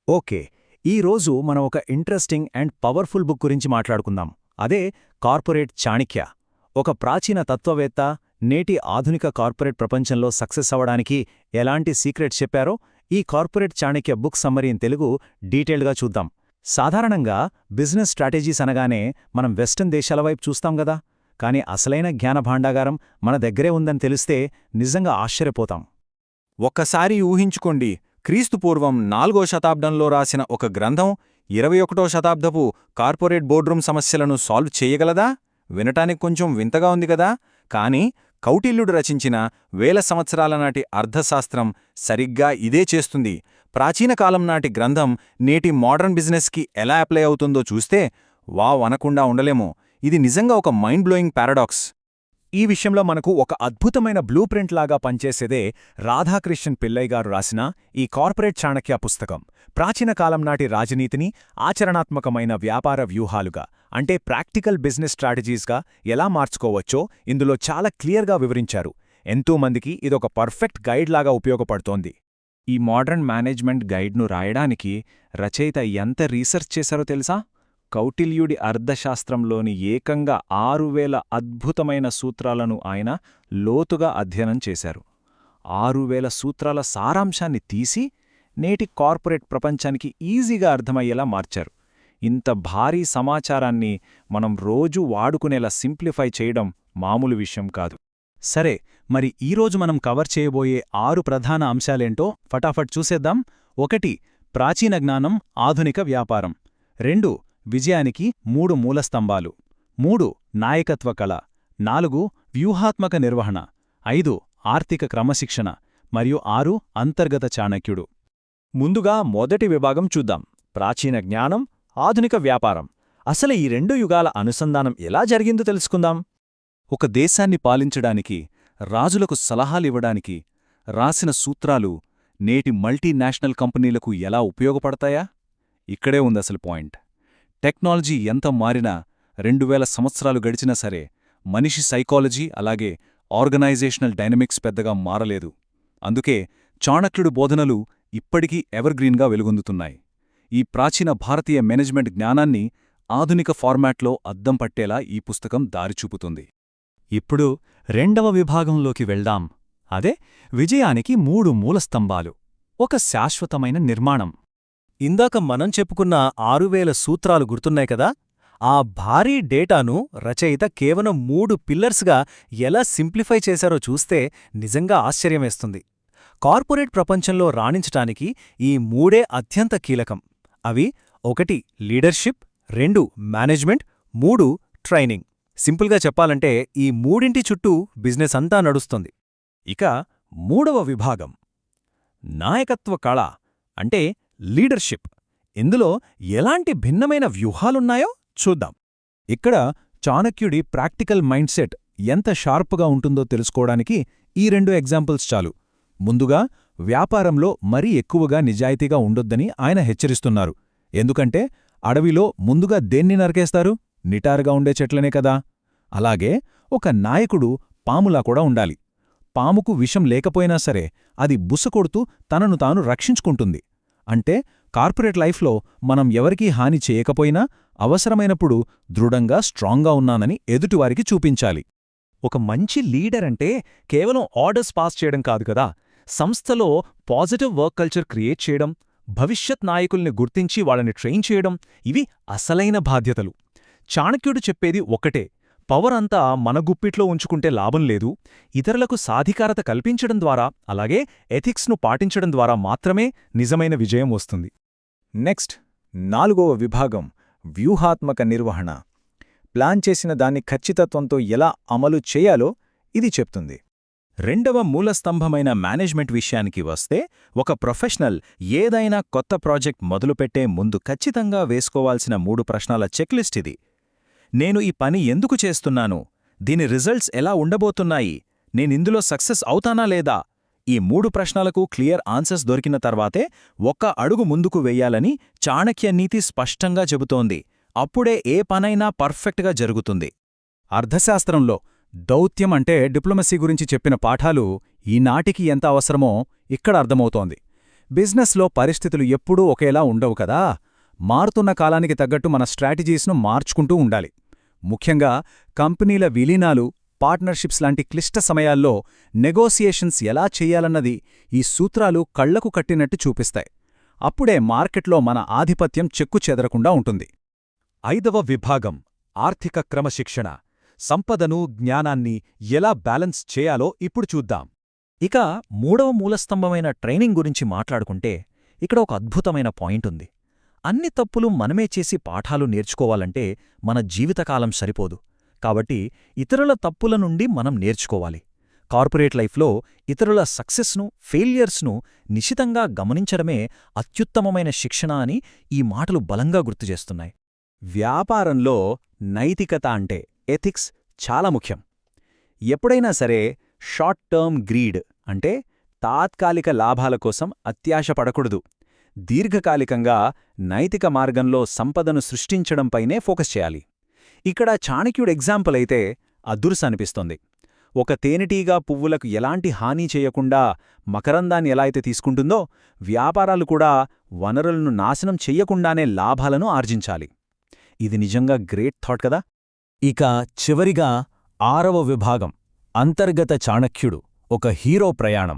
Okay. ఈరోజు మనం ఒక ఇంట్రెస్టింగ్ అండ్ పవర్ఫుల్ బుక్ గురించి మాట్లాడుకుందాం. అదే కార్పొరేట్ చాణక్య. ఒక ప్రాచీన తత్వవేత్త నేటి ఆధునిక కార్పొరేట్ ప్రపంచంలో సక్సెస్ అవ్వడానికి ఎలాంటి సీక్రెట్స్ చెప్పారో ఈ corporate Chanakya book summary in Telugu డీటెయిల్డ్గా చూద్దాం. సాధారణంగా బిజినెస్ స్ట్రాటజీస్ అనగానే మనం వెస్టర్న్ దేశాల వైపు చూస్తాం గదా, కానీ అసలైన జ్ఞాన భాండాగారం మన దగ్గరే ఉందని తెలిస్తే నిజంగా ఆశ్చర్యపోతాం. ఒక్కసారి ఊహించుకోండి, క్రీస్తుపూర్వం 4వ శతాబ్దంలో రాసిన ఒక గ్రంథం 21వ శతాబ్దపు కార్పొరేట్ బోర్డ్రూమ్ సమస్యలను సాల్వ్ చేయగలదా? వినటానికి కొంచెం వింతగా ఉంది గదా, కానీ కౌటిల్యుడు రచించిన వేల సంవత్సరాల నాటి అర్థశాస్త్రం సరిగ్గా ఇదే చేస్తుంది. ప్రాచీన కాలం నాటి గ్రంథం నేటి మోడర్న్ బిజినెస్కి ఎలా అప్లై అవుతుందో చూస్తే వావ్ అనకుండా ఉండలేము. ఇది నిజంగా ఒక మైండ్ బ్లోయింగ్ పారాడాక్స్. ఈ విషయంలో మనకు ఒక అద్భుతమైన బ్లూ ప్రింట్ లాగా పనిచేసేదే రాధాకృష్ణన్ పిల్లయ్య గారు రాసిన ఈ కార్పొరేట్ చాణక్య పుస్తకం. ప్రాచీన కాలం నాటి రాజనీతిని ఆచరణాత్మకమైన వ్యాపార వ్యూహాలుగా, అంటే ప్రాక్టికల్ బిజినెస్ స్ట్రాటజీస్గా ఎలా మార్చుకోవచ్చో ఇందులో చాలా క్లియర్గా వివరించారు. ఎంతోమందికి ఇదొక పర్ఫెక్ట్ గైడ్ లాగా ఉపయోగపడుతోంది. ఈ మోడర్న్ మేనేజ్మెంట్ గైడ్ను రాయడానికి రచయిత ఎంత రీసెర్చ్ చేశారో తెలుసా? కౌటిల్యుడి అర్థశాస్త్రంలోని ఏకంగా 6000 అద్భుతమైన సూత్రాలను ఆయన లోతుగా అధ్యయనం చేశారు. 6000 సూత్రాల సారాంశాన్ని తీసి నేటి కార్పొరేట్ ప్రపంచానికి ఈజీగా అర్థమయ్యేలా మార్చారు. ఇంత భారీ సమాచారాన్ని మనం రోజూ వాడుకునేలా సింప్లిఫై చేయడం మామూలు విషయం కాదు. సరే, మరి ఈరోజు మనం కవర్ చేయబోయే 6 ప్రధాన అంశాలేంటో ఫటాఫట్ చూసేద్దాం. 1. ప్రాచీన జ్ఞానం, ఆధునిక వ్యాపారం. 2. విజయానికి 3 మూలస్తంభాలు. 3. నాయకత్వ కళ. 4. వ్యూహాత్మక నిర్వహణ. 5. ఆర్థిక క్రమశిక్షణ. మరియు 6. అంతర్గత చాణక్యుడు. ముందుగా మొదటి విభాగం చూద్దాం. ప్రాచీన జ్ఞానం, ఆధునిక వ్యాపారం. అసలు ఈ 2 యుగాల అనుసంధానం ఎలా జరిగిందో తెలుసుకుందాం. ఒక దేశాన్ని పాలించడానికి, రాజులకు సలహాలివ్వడానికి రాసిన సూత్రాలు నేటి మల్టీనేషనల్ కంపెనీలకు ఎలా ఉపయోగపడతాయా? ఇక్కడే ఉందసలు పాయింట్. టెక్నాలజీ ఎంత మారినా, 2000 సంవత్సరాలు గడిచినా సరే మనిషి సైకాలజీ అలాగే ఆర్గనైజేషనల్ డైనమిక్స్ పెద్దగా మారలేదు. అందుకే చాణక్యుడి బోధనలు ఇప్పటికీ ఎవర్గ్రీన్గా వెలుగొందుతున్నాయి. ఈ ప్రాచీన భారతీయ మేనేజ్మెంట్ జ్ఞానాన్ని ఆధునిక ఫార్మాట్లో అద్దం పట్టేలా ఈ పుస్తకం దారిచూపుతుంది. ఇప్పుడు 2వ విభాగంలోకి వెళ్దాం. అదే విజయానికి 3 మూలస్తంభాలు. ఒక శాశ్వతమైన నిర్మాణం. ఇందాక మనం చెప్పుకున్న 6000 సూత్రాలు గుర్తున్నాయి కదా? ఆ భారీ డేటాను రచయిత కేవలం 3 పిల్లర్స్గా ఎలా సింప్లిఫై చేశారో చూస్తే నిజంగా ఆశ్చర్యమేస్తుంది. కార్పొరేట్ ప్రపంచంలో రాణించటానికి ఈ 3 అత్యంత కీలకం. అవి 1 లీడర్షిప్, 2 మేనేజ్మెంట్, 3 ట్రైనింగ్. సింపుల్గా చెప్పాలంటే ఈ 3 చుట్టూ బిజినెస్ అంతా నడుస్తుంది. ఇక 3వ విభాగం నాయకత్వ కళ, అంటే లీడర్షిప్. ఇందులో ఎలాంటి భిన్నమైన వ్యూహాలున్నాయో చూద్దాం. ఇక్కడ చాణక్యుడి ప్రాక్టికల్ మైండ్ సెట్ ఎంత షార్ప్గా ఉంటుందో తెలుసుకోవడానికి ఈ 2 ఎగ్జాంపుల్స్ చాలు. ముందుగా, వ్యాపారంలో మరీ ఎక్కువగా నిజాయితీగా ఉండొద్దని ఆయన హెచ్చరిస్తున్నారు. ఎందుకంటే అడవిలో ముందుగా దేన్ని నరికేస్తారు? నిటారుగా ఉండే చెట్లనే కదా. అలాగే ఒక నాయకుడు పాములా కూడా ఉండాలి. పాముకు విషం లేకపోయినా సరే అది బుసకొడుతూ తనను తాను రక్షించుకుంటుంది. అంటే కార్పొరేట్ లైఫ్లో మనం ఎవరికీ హాని చేయకపోయినా అవసరమైనప్పుడు దృఢంగా స్ట్రాంగ్గా ఉన్నానని ఎదుటివారికి చూపించాలి. ఒక మంచి లీడర్ అంటే కేవలం ఆర్డర్స్ పాస్ చేయడం కాదు కదా. సంస్థలో పాజిటివ్ వర్క్ కల్చర్ క్రియేట్ చేయడం, భవిష్యత్ నాయకుల్ని గుర్తించి వాళ్ళని ట్రైన్ చేయడం, ఇవి అసలైన బాధ్యతలు. చాణక్యుడు చెప్పేది ఒక్కటే: పవర్ అంతా మన గుప్పిట్లో ఉంచుకుంటే లాభం లేదు. ఇతరులకు సాధికారత కల్పించడం ద్వారా, అలాగే ఎథిక్స్ను పాటించడం ద్వారా మాత్రమే నిజమైన విజయం వస్తుంది. నెక్స్ట్, 4వ విభాగం వ్యూహాత్మక నిర్వహణ. ప్లాన్ చేసిన దాన్ని ఖచ్చితత్వంతో ఎలా అమలు చేయాలో ఇది చెప్తుంది. 2వ మూలస్తంభమైన మేనేజ్మెంట్ విషయానికి వస్తే, ఒక ప్రొఫెషనల్ ఏదైనా కొత్త ప్రాజెక్ట్ మొదలుపెట్టే ముందు ఖచ్చితంగా వేసుకోవాల్సిన 3 ప్రశ్నల చెక్లిస్ట్ ఇది. నేను ఈ పని ఎందుకు చేస్తున్నాను? దీని రిజల్ట్స్ ఎలా ఉండబోతున్నాయి? నేనిందులో సక్సెస్ అవుతానా లేదా? ఈ 3 ప్రశ్నలకు క్లియర్ ఆన్సర్స్ దొరికిన తర్వాతే ఒక్క అడుగు ముందుకు వెయ్యాలని చాణక్య నీతి స్పష్టంగా చెబుతోంది. అప్పుడే ఏ పనైనా పర్ఫెక్ట్గా జరుగుతుంది. అర్థశాస్త్రంలో దౌత్యం అంటే డిప్లొమసీ గురించి చెప్పిన పాఠాలు ఈనాటికి ఎంత అవసరమో ఇక్కడ అర్థమవుతోంది. బిజినెస్లో పరిస్థితులు ఎప్పుడూ ఒకేలా ఉండవు కదా. మారుతున్న కాలానికి తగ్గట్టు మన స్ట్రాటజీస్ను మార్చుకుంటూ ఉండాలి. ముఖ్యంగా కంపెనీల విలీనాలు, పార్ట్నర్షిప్స్ లాంటి క్లిష్ట సమయాల్లో నెగోసియేషన్స్ ఎలా చెయ్యాలన్నది ఈ సూత్రాలు కళ్లకు కట్టినట్టు చూపిస్తాయి. అప్పుడే మార్కెట్లో మన ఆధిపత్యం చెక్కుచెదరకుండా ఉంటుంది. 5వ విభాగం ఆర్థిక క్రమశిక్షణ. సంపదను, జ్ఞానాన్ని ఎలా బ్యాలెన్స్ చేయాలో ఇప్పుడు చూద్దాం. ఇక 3వ మూలస్తంభమైన ట్రైనింగ్ గురించి మాట్లాడుకుంటే ఇక్కడ ఒక అద్భుతమైన పాయింట్ ఉంది. అన్ని తప్పులు మనమే చేసి పాఠాలు నేర్చుకోవాలంటే మన జీవితకాలం సరిపోదు. కాబట్టి ఇతరుల తప్పుల నుండి మనం నేర్చుకోవాలి. కార్పొరేట్ లైఫ్లో ఇతరుల సక్సెస్ను, ఫెయిలియర్స్ను నిశితంగా గమనించడమే అత్యుత్తమమైన శిక్షణ అని ఈ మాటలు బలంగా గుర్తుచేస్తున్నాయి. వ్యాపారంలో నైతికత అంటే ఎథిక్స్ చాలా ముఖ్యం. ఎప్పుడైనా సరే షార్ట్ టర్మ్ గ్రీడ్ అంటే తాత్కాలిక లాభాల కోసం అత్యాశ పడకూడదు. దీర్ఘకాలికంగా నైతిక మార్గంలో సంపదను సృష్టించడంపైనే ఫోకస్ చేయాలి. ఇక్కడ చాణక్యుడు ఎగ్జాంపుల్ అయితే అదుర్సనిపిస్తోంది. ఒక తేనెటీగా పువ్వులకు ఎలాంటి హాని చేయకుండా మకరందాన్ని ఎలా అయితే తీసుకుంటుందో, వ్యాపారాలు కూడా వనరులను నాశనం చెయ్యకుండానే లాభాలను ఆర్జించాలి. ఇది నిజంగా గ్రేట్ థాట్ కదా. ఇక చివరిగా 6వ విభాగం అంతర్గత చాణక్యుడు, ఒక హీరో ప్రయాణం.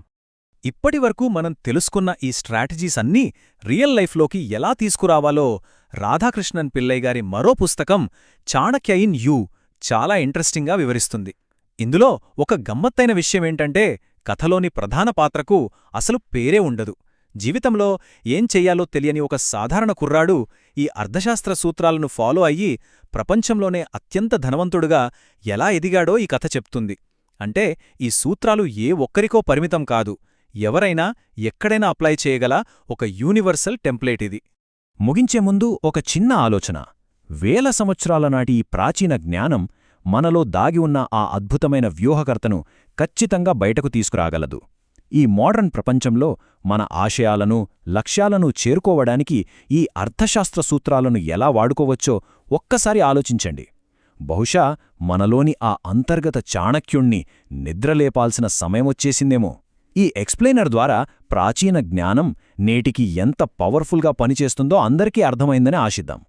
ఇప్పటివరకు మనం తెలుసుకున్న ఈ స్ట్రాటజీస్ అన్నీ రియల్ లైఫ్లోకి ఎలా తీసుకురావాలో రాధాకృష్ణన్ పిల్లై గారి మరో పుస్తకం చాణక్య ఇన్ యూ చాలా ఇంట్రెస్టింగ్గా వివరిస్తుంది. ఇందులో ఒక గమ్మత్తైన విషయమేంటంటే కథలోని ప్రధాన పాత్రకు అసలు పేరే ఉండదు. జీవితంలో ఏం చెయ్యాలో తెలియని ఒక సాధారణ కుర్రాడు ఈ అర్థశాస్త్ర సూత్రాలను ఫాలో అయ్యి ప్రపంచంలోనే అత్యంత ధనవంతుడుగా ఎలా ఎదిగాడో ఈ కథ చెప్తుంది. అంటే ఈ సూత్రాలు ఏ ఒక్కరికో పరిమితం కాదు, ఎవరైనా ఎక్కడైనా అప్లై చేయగల ఒక యూనివర్సల్ టెంప్లేట్ ఇది. ముగించే ముందు ఒక చిన్న ఆలోచన. వేల సంవత్సరాల నాటి ఈ ప్రాచీన జ్ఞానం మనలో దాగి ఉన్న ఆ అద్భుతమైన వ్యూహకర్తను ఖచ్చితంగా బయటకు తీసుకురాగలదు. ఈ మోడర్న్ ప్రపంచంలో మన ఆశయాలను, లక్ష్యాలను చేరుకోవడానికి ఈ అర్థశాస్త్ర సూత్రాలను ఎలా వాడుకోవచ్చో ఒక్కసారి ఆలోచించండి. బహుశా మనలోని ఆ అంతర్గత చాణక్యుణ్ణి నిద్రలేపాల్సిన సమయమొచ్చేసిందేమో. ఈ ఎక్స్ప్లెయినర్ ద్వారా ప్రాచీన జ్ఞానం నేటికి ఎంత పవర్ఫుల్గా పనిచేస్తుందో అందరికీ అర్థమైందని ఆశిద్దాం.